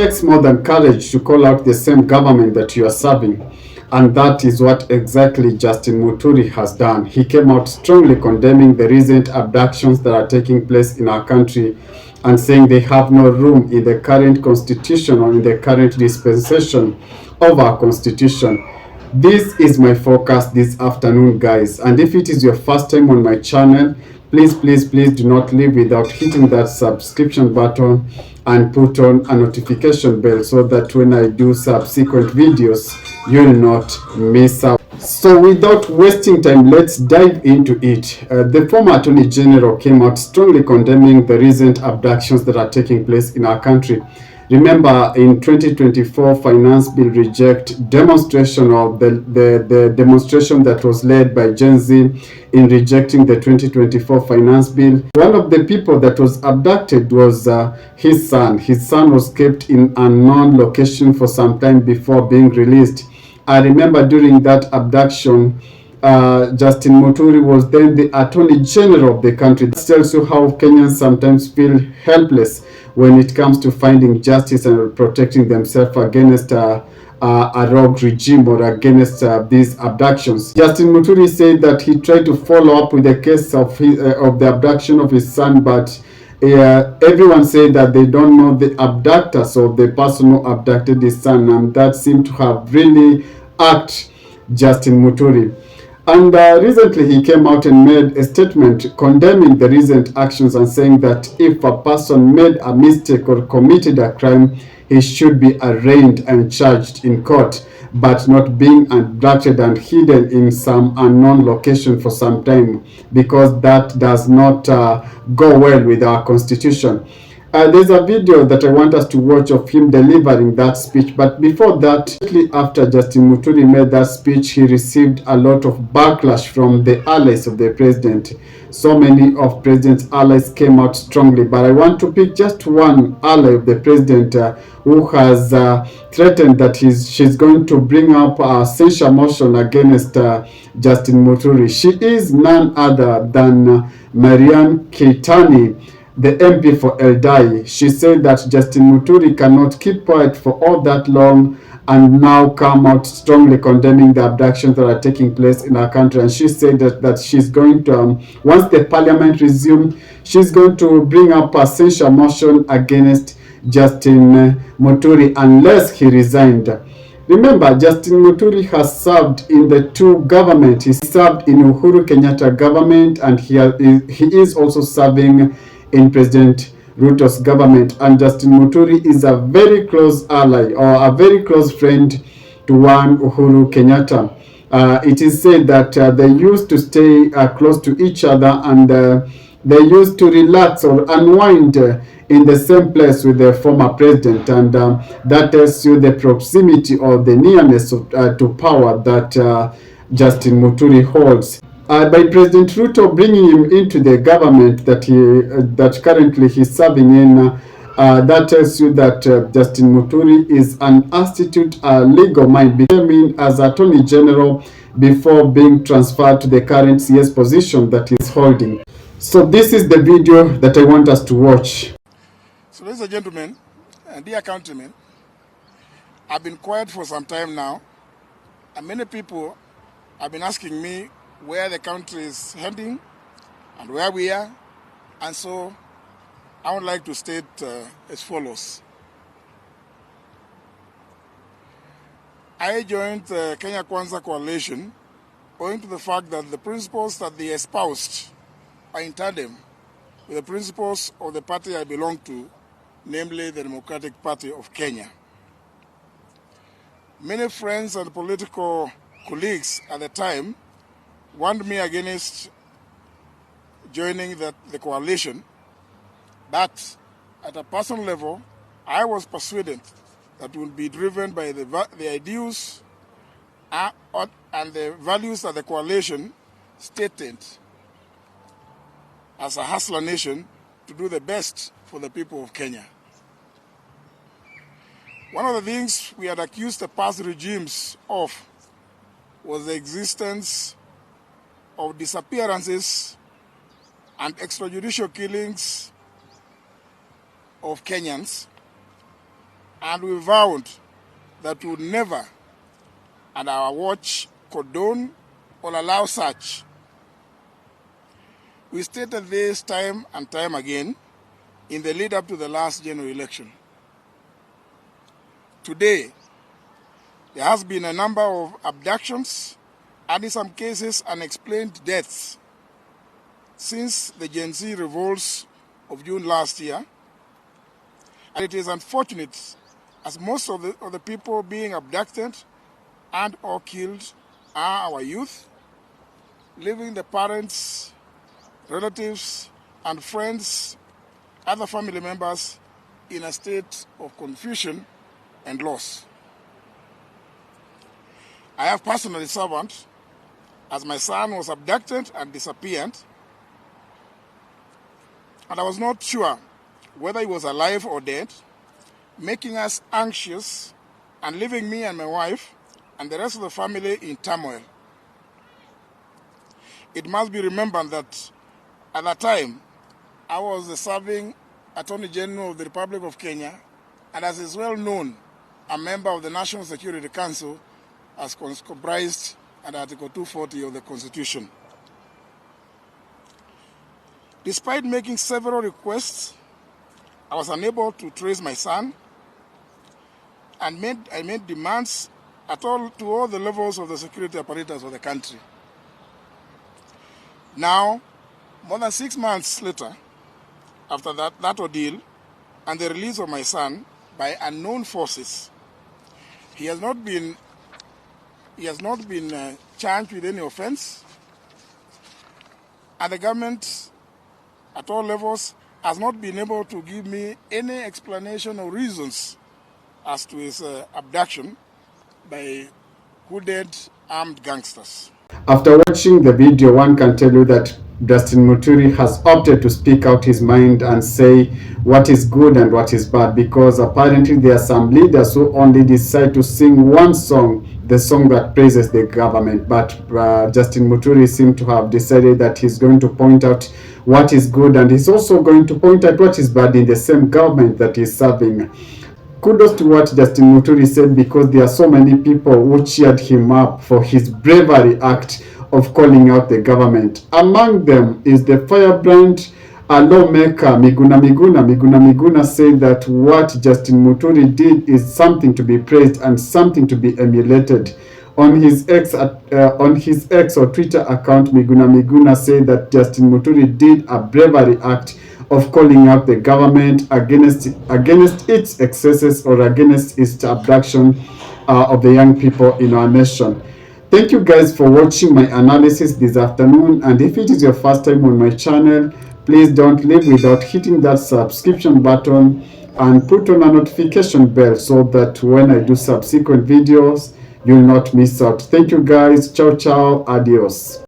takes more than courage to call out the same government that you are serving. And that is what exactly Justin Muturi has done. He came out strongly condemning the recent abductions that are taking place in our country and saying they have no room in the current constitution or in the current dispensation of our constitution. This is my focus this afternoon, guys. And if it is your first time on my channel, please do not leave without hitting that subscription button and put on a notification bell so that when I do subsequent videos, you'll not miss out. So without wasting time, let's dive into it. The former Attorney General came out strongly condemning the recent abductions that are taking place in our country. Remember, in 2024 Finance Bill reject demonstration of the demonstration that was led by Gen Z in rejecting the 2024 Finance Bill. One of the people that was abducted was his son. His son was kept in a unknown location for some time before being released. I remember during that abduction, Justin Muturi was then the Attorney General of the country. That tells you how Kenyans sometimes feel helpless when it comes to finding justice and protecting themselves against a rogue regime or against these abductions. Justin Muturi said that he tried to follow up with the case of the abduction of his son, but everyone said that they don't know the abductors or the person who abducted his son, and that seemed to have really irked Justin Muturi. And recently he came out and made a statement condemning the recent actions and saying that if a person made a mistake or committed a crime, he should be arraigned and charged in court, but not being abducted and hidden in some unknown location for some time, because that does not go well with our constitution. There's a video that I want us to watch of him delivering that speech. But before that, shortly after Justin Muturi made that speech, he received a lot of backlash from the allies of the president. So many of President's allies came out strongly. But I want to pick just one ally of the president who has threatened that she's going to bring up a censure motion against Justin Muturi. She is none other than Marianne Keitany, the MP for Eldai. She said that Justin Muturi cannot keep quiet for all that long and now come out strongly condemning the abductions that are taking place in our country. And she said that she's going to, once the parliament resumes, she's going to bring up a censure motion against Justin Muturi unless he resigned. Remember, Justin Muturi has served in the two governments. He served in Uhuru Kenyatta government, and he is also serving in President Ruto's government. And Justin Muturi is a very close ally or a very close friend to one Uhuru Kenyatta. It is said that they used to stay close to each other, and they used to relax or unwind in the same place with the former president, and that tells you the proximity or the nearness to power that Justin Muturi holds. By President Ruto bringing him into the government that currently he's serving in, that tells you that Justin Muturi is an astute legal mind, becoming as Attorney General before being transferred to the current CS position that he's holding. So this is the video that I want us to watch. So ladies and gentlemen, and dear countrymen, I've been quiet for some time now, and many people have been asking me where the country is heading and where we are, and so I would like to state as follows. I joined the Kenya Kwanza coalition owing to the fact that the principles that they espoused are in tandem with the principles of the party I belong to, namely the Democratic Party of Kenya. Many friends and political colleagues at the time warned me against joining the coalition, but at a personal level, I was persuaded that would be driven by the ideals and the values that the coalition stated as a hustler nation to do the best for the people of Kenya. One of the things we had accused the past regimes of was the existence of disappearances and extrajudicial killings of Kenyans and we vowed that we would never, at our watch, condone or allow such. We stated this time and time again in the lead up to the last general election. Today, there has been a number of abductions and in some cases unexplained deaths since the Gen Z revolts of June last year. And it is unfortunate as most of the people being abducted and or killed are our youth, leaving the parents, relatives, and friends, other family members in a state of confusion and loss. I have personally suffered as my son was abducted and disappeared, and I was not sure whether he was alive or dead, making us anxious and leaving me and my wife and the rest of the family in turmoil. It must be remembered that at that time, I was the serving Attorney General of the Republic of Kenya, and as is well known, a member of the National Security Council as comprised under Article 240 of the Constitution. Despite making several requests, I was unable to trace my son, and I made demands to all the levels of the security apparatus of the country. Now, more than 6 months later, after that ordeal and the release of my son by unknown forces, he has not been charged with any offense, and the government at all levels has not been able to give me any explanation or reasons as to his abduction by hooded armed gangsters. After watching the video, one can tell you that Justin Muturi has opted to speak out his mind and say what is good and what is bad, because apparently there are some leaders who only decide to sing one song, the song that praises the government. But Justin Muturi seemed to have decided that he's going to point out what is good, and he's also going to point out what is bad in the same government that he's serving. Kudos to what Justin Muturi said, because there are so many people who cheered him up for his bravery act of calling out the government. Among them is the firebrand lawmaker Miguna Miguna said that what Justin Muturi did is something to be praised and something to be emulated. On his X or Twitter account, Miguna said that Justin Muturi did a bravery act of calling out the government against its excesses or against its abduction of the young people in our nation. Thank you guys for watching my analysis this afternoon, and if it is your first time on my channel, please don't leave without hitting that subscription button and put on a notification bell so that when I do subsequent videos, you'll not miss out. Thank you guys. Ciao, ciao. Adios.